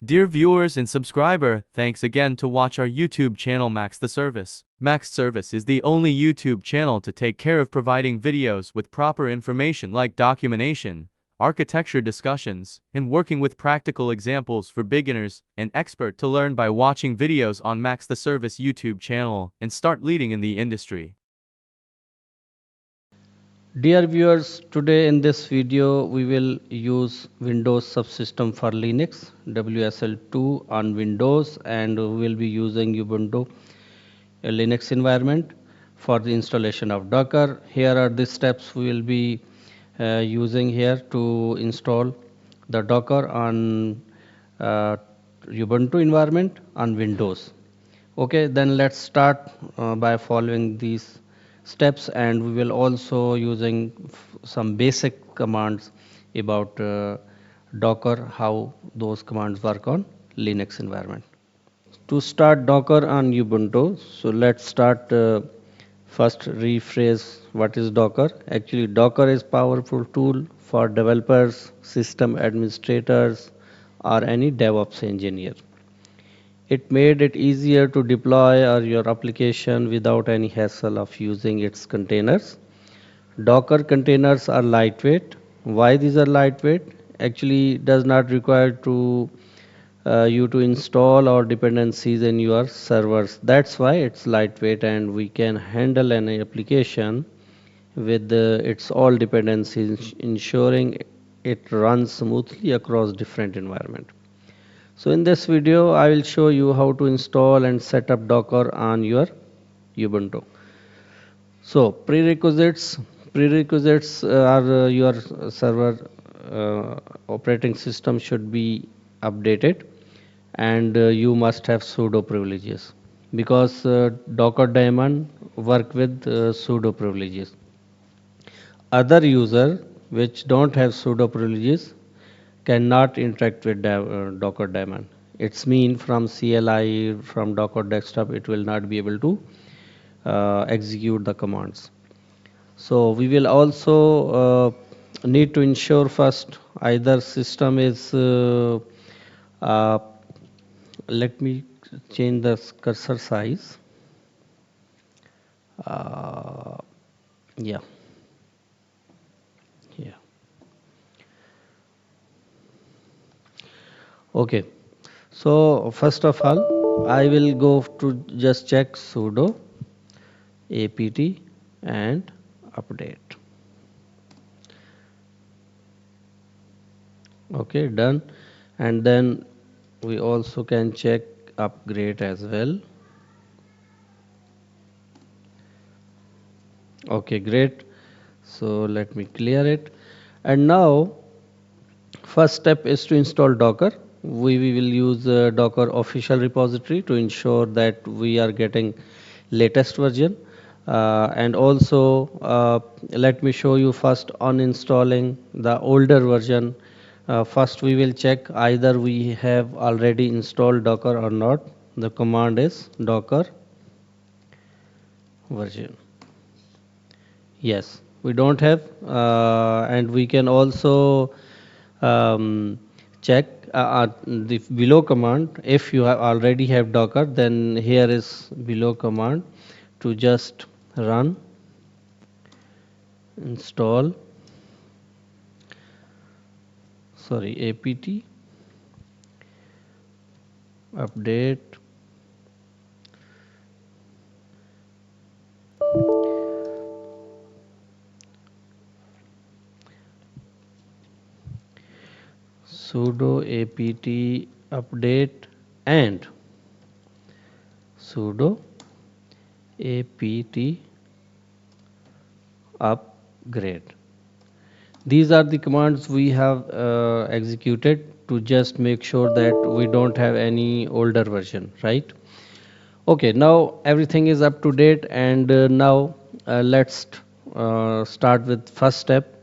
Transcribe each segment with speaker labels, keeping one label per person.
Speaker 1: Dear viewers and subscriber, thanks again to watch our YouTube channel Max the Service. Max Service is the only YouTube channel to take care of providing videos with proper information like documentation, architecture discussions, and working with practical examples for beginners and expert to learn by watching videos on Max the Service YouTube channel and start leading in the industry.
Speaker 2: Dear viewers, today in this video we will use Windows subsystem for Linux WSL2 on Windows, and we will be using Ubuntu Linux environment for the installation of Docker. Here are the steps we will be using here to install the Docker on uh, Ubuntu environment on Windows. Okay, then let's start by following these steps, and we will also using some basic commands about Docker, how those commands work on Linux environment. To start Docker on Ubuntu, so let's start first rephrase what is Docker. Actually, Docker is powerful tool for developers, system administrators, or any DevOps engineer. It made it easier to deploy your application without any hassle of using its containers. Docker containers are lightweight. Why these are lightweight? Actually, it does not require to you to install or dependencies in your servers. That's why it's lightweight, and we can handle any application with its all dependencies, ensuring it runs smoothly across different environments. So in this video, I will show you how to install and set up Docker on your Ubuntu. So prerequisites are your server operating system should be updated, and you must have sudo privileges because Docker daemon work with sudo privileges. Other user which don't have sudo privileges cannot interact with Docker daemon. It's mean from CLI, from Docker desktop, it will not be able to execute the commands. So we will also need to ensure first either system is uh, let me change the cursor size. uh, yeah, yeah. Okay, so first of all I will go to just check sudo apt and update. Okay, done. And then we also can check upgrade as well. Okay, great. So let me clear it. And now first step is to install Docker. We will use Docker official repository to ensure that we are getting latest version. And also let me show you first on installing the older version. First we will check either we have already installed Docker or not. The command is Docker version. Yes, we don't have, and we can also um, check the below command. If you have already have Docker, then here is below command to just run install, sorry, apt update sudo apt update and sudo apt upgrade. These are the commands we have executed to just make sure that we don't have any older version, right? Okay, now everything is up to date, and now let's start with first step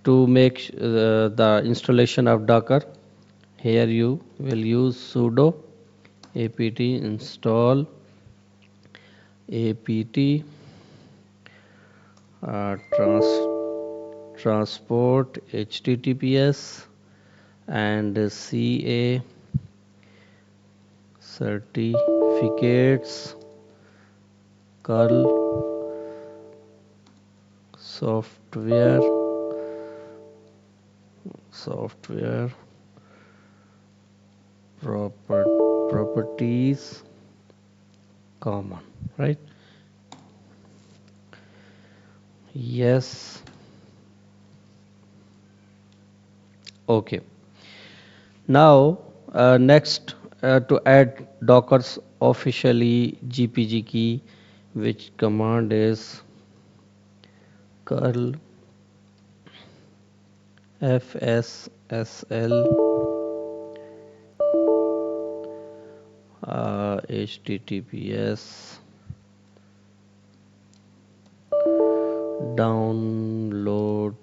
Speaker 2: to make the installation of Docker. Here you will use sudo apt install apt uh, trans transport https and ca certificates, curl, software, software proper, properties common, right? Yes. Okay. Now next, to add Docker's officially GPG key, which command is curl fssl https download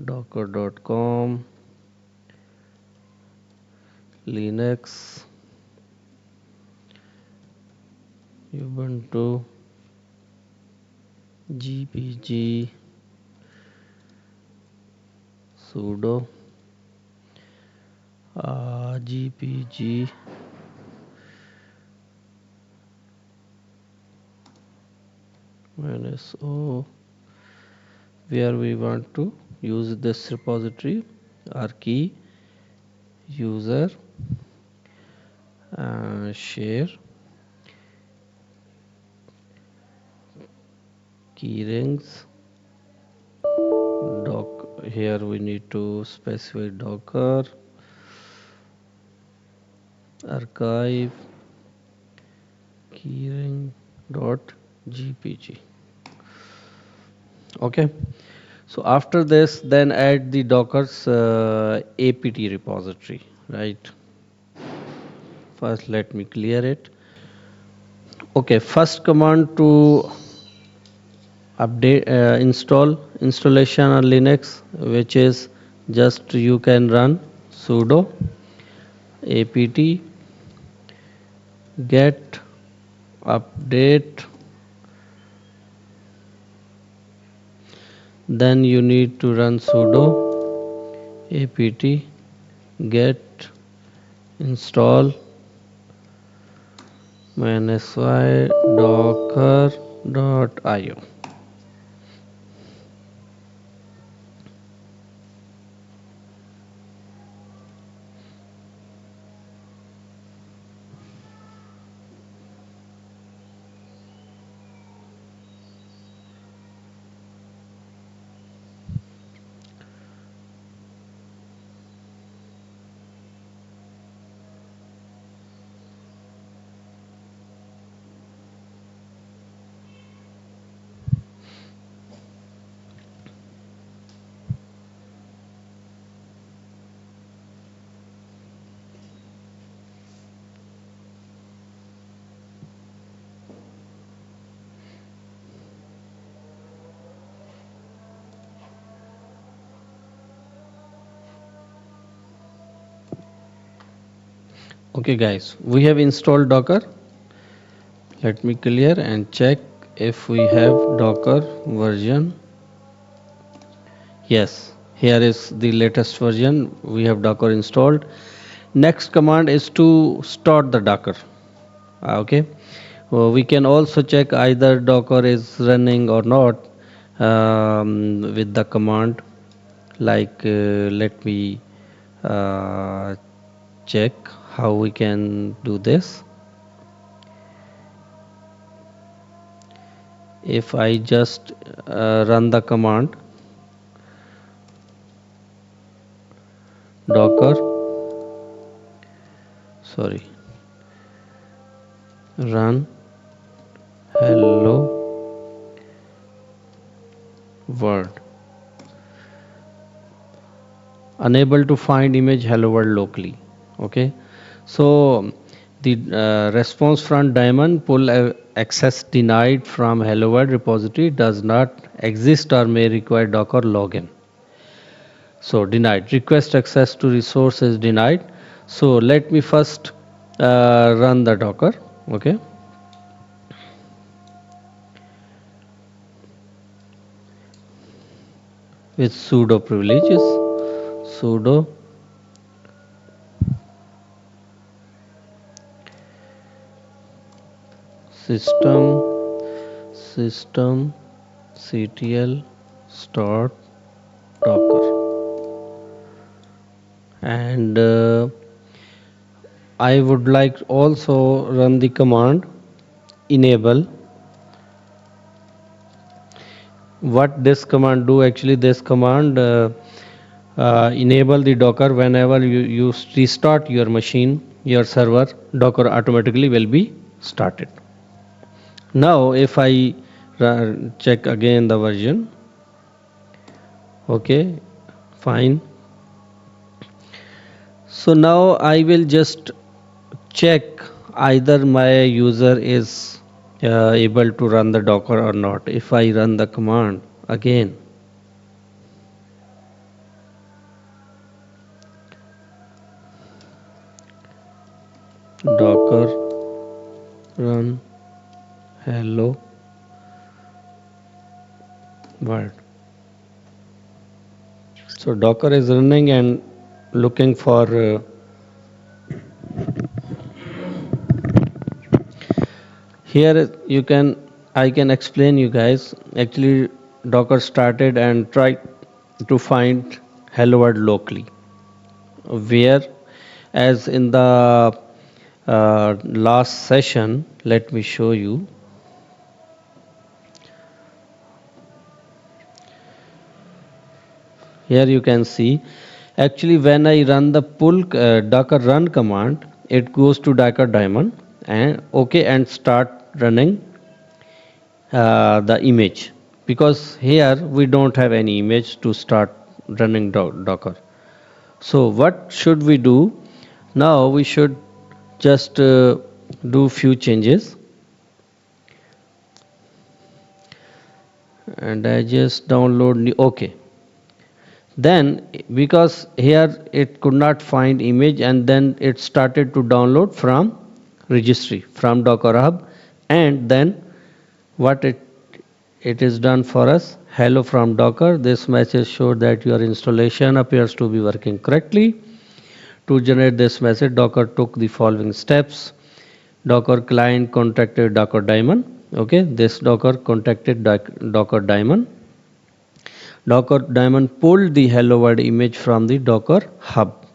Speaker 2: docker.com linux ubuntu gpg sudo gpg minus o, where we want to use this repository, our key user share key rings doc. Here we need to specify docker archive keyring dot gpg. Okay, so after this, then add the docker's apt repository, right? First let me clear it. Okay, first command to update installation on linux, which is just you can run sudo apt get update. Then you need to run sudo apt get install -y docker.io. Okay guys, we have installed docker. Let me clear and check if we have docker version. Yes, here is the latest version. We have docker installed. Next command is to start the docker. Okay, we can also check either docker is running or not with the command, like let me uh, check how we can do this. If I just run the command docker, sorry, run hello world, unable to find image hello world locally. Okay, so the response from daemon pull access denied from hello world repository does not exist or may require docker login. So denied, request access to resource is denied. So let me first run the docker. Okay, with sudo privileges, sudo system ctl start docker, and I would like also run the command enable. What this command do, actually this command enable the docker. Whenever you restart your machine, your server, docker automatically will be started. Now if I check again the version, okay, fine. So now I will just check either my user is able to run the docker or not. If I run the command again, docker run hello world. So docker is running and looking for here you can, I can explain you guys. Actually docker started and tried to find hello world locally, where as in the last session, let me show you. Here you can see, actually when I run the pull docker run command, it goes to docker daemon and okay and start running the image, because here we don't have any image to start running docker. So what should we do? Now we should just do few changes, and I just download new, okay. Then because here it could not find image, and then it started to download from registry from docker hub, and then what it is done for us, hello from docker. This message showed that your installation appears to be working correctly. To generate this message, docker took the following steps. Docker client contacted docker daemon, okay, this docker contacted docker daemon. Docker daemon pulled the hello world image from the docker hub.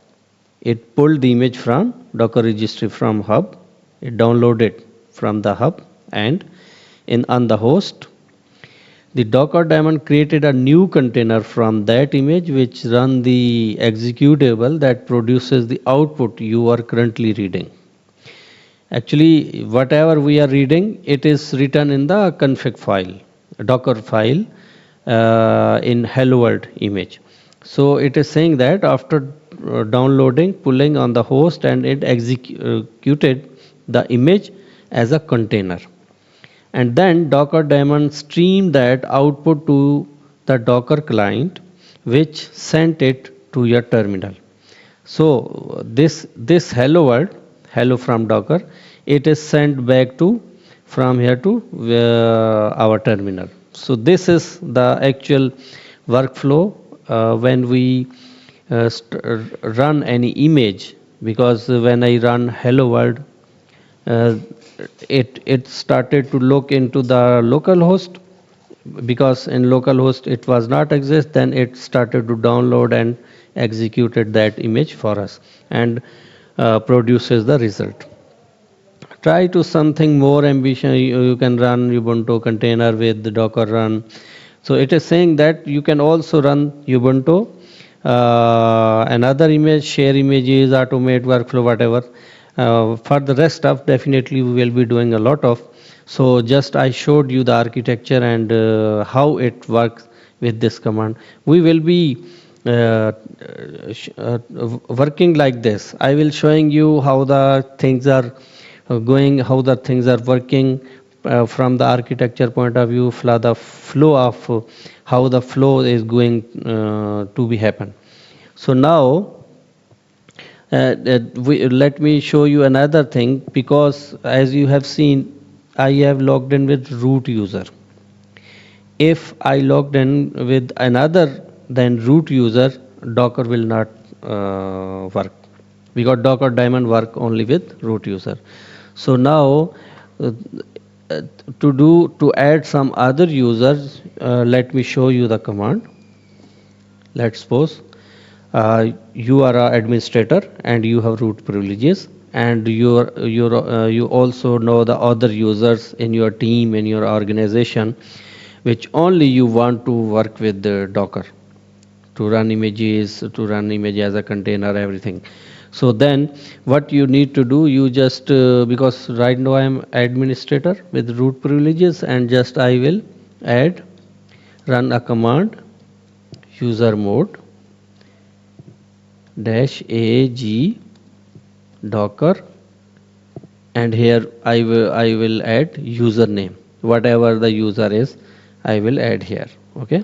Speaker 2: It pulled the image from docker registry from hub. It downloaded from the hub, and in on the host, the docker daemon created a new container from that image, which run the executable that produces the output you are currently reading. Actually, whatever we are reading, it is written in the config file, docker file, in hello world image. So it is saying that after downloading, pulling on the host, and it executed the image as a container, and then docker daemon streamed that output to the docker client, which sent it to your terminal. So this hello world, hello from docker, it is sent back to from here to our terminal. So this is the actual workflow when we run any image, because when I run hello world, uh, it started to look into the local host, because in localhost it was not exist. Then it started to download and executed that image for us, and produces the result. Try to something more ambitious. You can run ubuntu container with the docker run. So it is saying that you can also run ubuntu, another image, share images, automate workflow, whatever. For the rest stuff, definitely we will be doing a lot of. So just I showed you the architecture and how it works with this command. We will be uh, working like this. I will showing you how the things are going, how the things are working from the architecture point of view, for the flow of how the flow is going to be happen. So now let me show you another thing, because as you have seen, I have logged in with root user. If I logged in with another than root user, docker will not work, because docker daemon work only with root user. So now uh, uh, to add some other users, let me show you the command. Let's suppose you are an administrator and you have root privileges, and you also know the other users in your team, in your organization, which only you want to work with the Docker to run images, to run image as a container, everything. So then what you need to do, you just because right now I am administrator with root privileges, and just I will add, run a command, user mode dash -ag docker, and here I will add username, whatever the user is I will add here. Okay,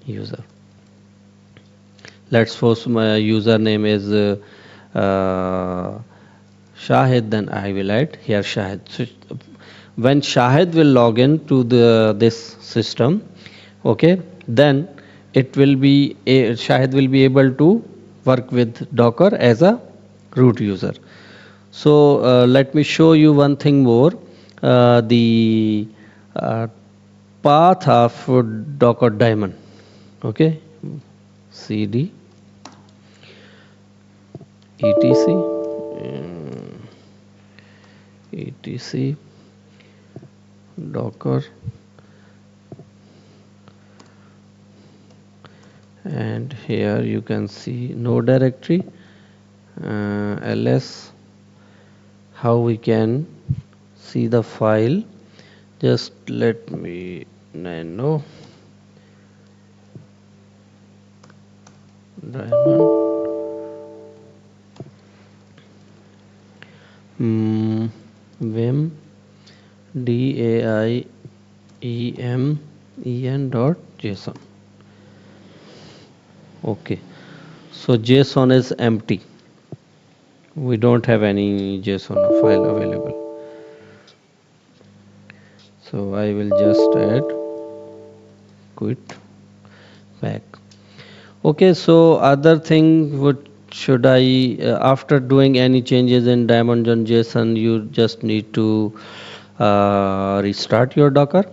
Speaker 2: user, let's suppose my username is uh, Shahid, then I will add here Shahid. So when Shahid will log in to this system, okay, then it will be Shahid will be able to work with Docker as a root user. So let me show you one thing more. The path of Docker daemon. Okay, cd etc etc docker, and here you can see no directory, ls. How we can see the file? Just let me know. Diamond. Vim daiemen dot json. Okay, so JSON is empty. We don't have any JSON file available. So I will just add quit back. Okay, so other thing, what should I after doing any changes in Diamond on JSON, you just need to restart your Docker.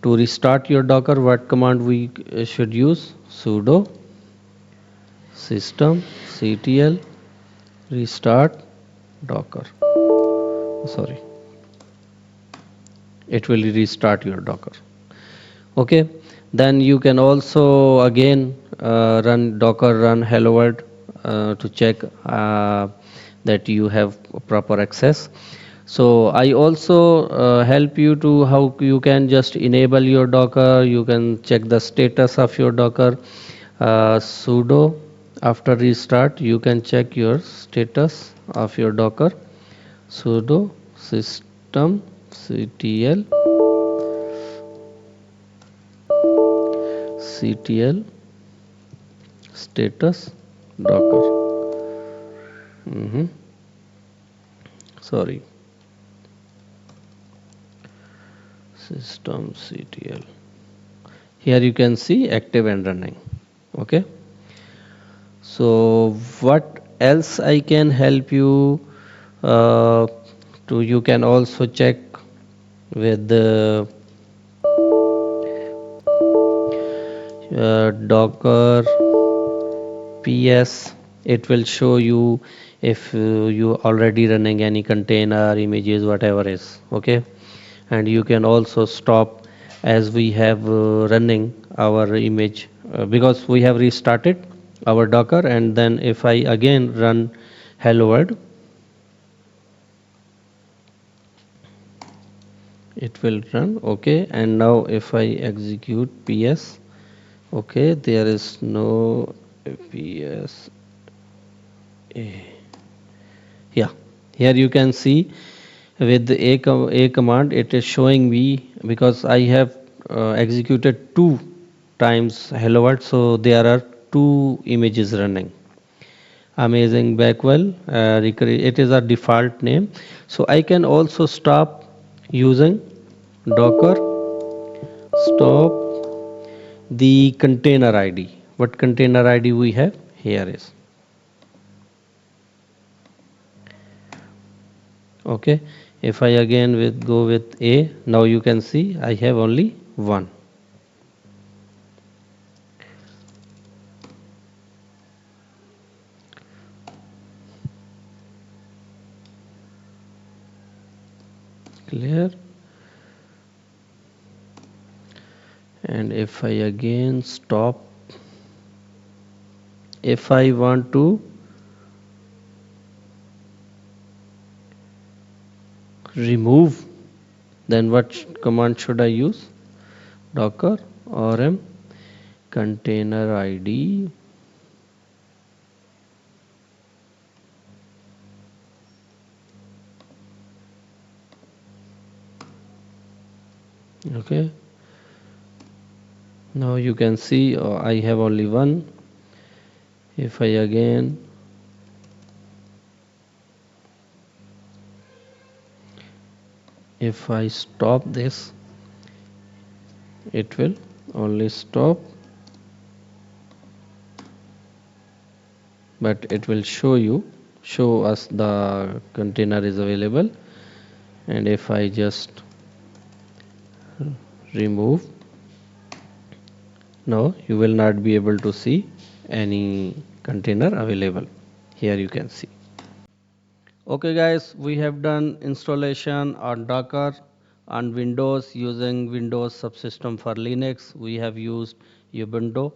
Speaker 2: To restart your Docker, what command we should use? Sudo systemctl restart Docker. Sorry, it will restart your Docker. Okay, then you can also again run docker run hello world to check that you have proper access. So I also help you to how you can just enable your Docker. You can check the status of your Docker. Sudo after restart you can check your status of your Docker. Sudo systemctl ctl status docker. Sorry, systemctl. Here you can see active and running. Okay, so what else I can help you uh, to? You can also check with the docker ps. It will show you if you already running any container images, whatever is. Okay, and you can also stop as we have running our image because we have restarted our Docker, and then if I again run hello world, it will run. Okay, and now if I execute ps, okay, there is no ps. Yeah, here you can see with the a command it is showing me because I have executed two times hello world, so there are two images running. Amazing Backwell, it is a default name. So I can also stop using docker stop the container id. What container id we have here is, okay, If I again go with A, now you can see I have only one. Clear. And if I again stop, if I want to remove, then what command should I use? Docker rm container id. Okay, now you can see I have only one. If I again if I stop this, it will only stop, but it will show us the container is available. And if I just remove, now you will not be able to see any container available. Here you can see. Okay guys, we have done installation on Docker on Windows using Windows subsystem for Linux. We have used Ubuntu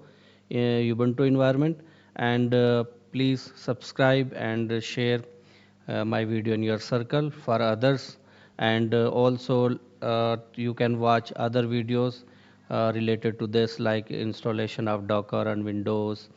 Speaker 2: environment, and please subscribe and share my video in your circle for others, and also you can watch other videos related to this, like installation of Docker on Windows,